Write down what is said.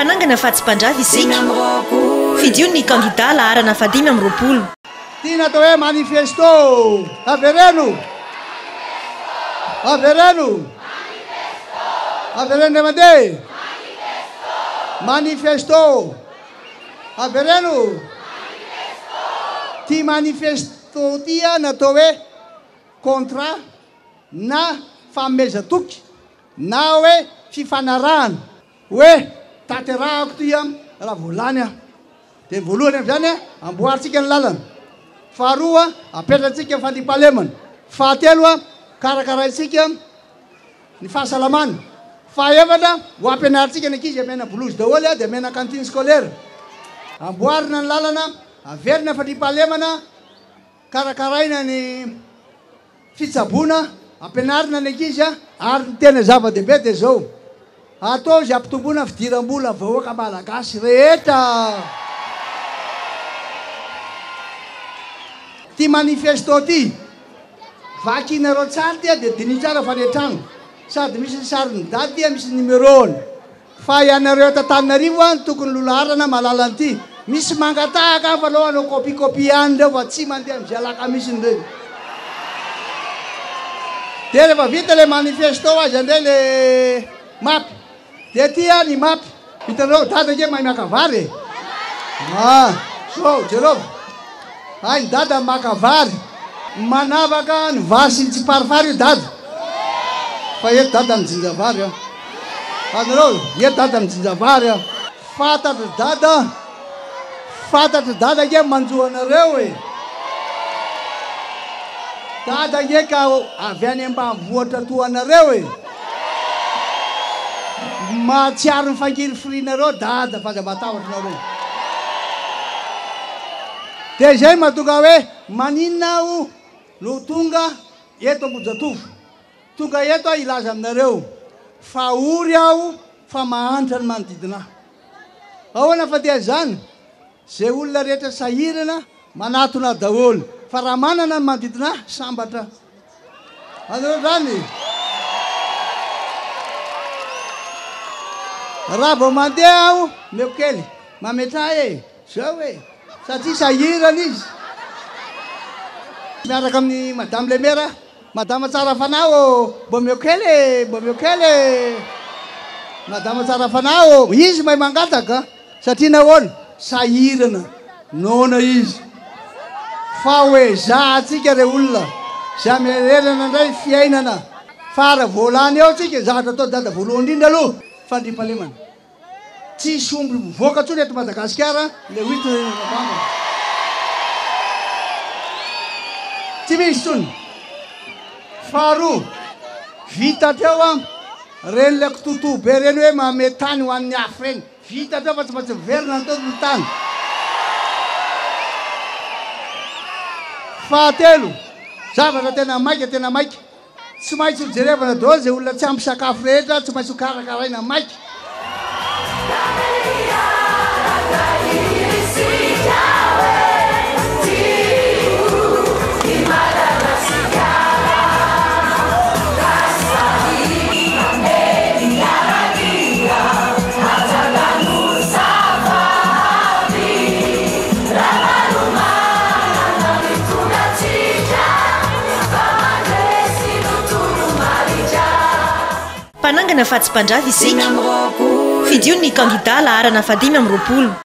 Mpanangana fa tsy mpandrafy isika fidio ny kandida laharana fa 5 amby 20. Tina atao hoe manifesto avereno avereno avereno ray mandeha manifesto avereno ty manifesto tya natao hoe contrat na famezatoky na hoe fifanarahana hoe taterahako tya raha volany a de voalohany am'zany a amboaritsika ny lalana, faharoa apetratsika ny fandriampahalemana, fahatelo a karakaraitsika ny fahasalamana, fahaefatra ho ampianaritsika ny ankizy amena blouse daholo a de amena cantine scolaire, amboarina ny lalana, averina fandriampahalemana, karakaraina ny fitsabona, ampianarina ny ankizy a ary ny tena zava-dehibe de zao atao zay ampitomboana fidiram-bola vahoaka malagasy rehetra. Ty manifesto ty vakinareo tsara tya de dini tsara fanetrano sady misy ny sariny daty tya misy numérony fa ianareo tantaninarivo a tokony lolaharana malala an'ity misy mangatahaka fa aloha anao copie any reo fa tsy mandeha am'zay alakamisiny reny de rehefa vita le manifesto azy andray le mapy de tya ny mapy vitanao dada ke mahay miaka vary so jereo ay ny dada maka vary manavaka ny vasy ny tsy parifary io dada fa eto dada mijinja vary a anareo eto dada mijinja vary a fatatry dada ke manjoanareo e dada ke ka avy any ambanivohatra toanareo e mahatsiaro ny fankirifrinareo dada fa za matahotrareo de zay mahatonga hoe maninona aho no tonga eto Ambojatofo, tonga eto aho ilaza aminareo fa ory aho fa mahantra ny manodidina ahoana fa tia zany zay olona rehetra sahirana manatona daholo fa raha manana ny manodidina sambatra anareo zany raha vao mandeha aho meko kely mametra e zao e satria sahirana izy miaraka amin'ny madame le maire madame tsara fanao mbo meo kely madame tsara fanao izy mahay mangataka satria nahoana sahirana nona izy fa hoe zahatsika re olona za mererana ndray fiainana fara volany eo tsika zahatra atao dada voalohany indrindra aloha fandriampahalemana tsy somby mivoaka tsony eto Madagasikara le huit novembre tsy misy tsony faharoa vita treo a reny leko totoa be reny hoe mahame tany ho an'ny afo reny vita treo fa tsy maintsy miverina ny totony tany. Fahatelo zavatra tena maiky tsy maintsy ho jerevana daholo zay olona tsy ampy sakafo rehetra tsy maintsy ho karakaraina maiky. Mpanangana fa tsy mpandrafy isika fidio ny kandida laharana fa 5 amby 20.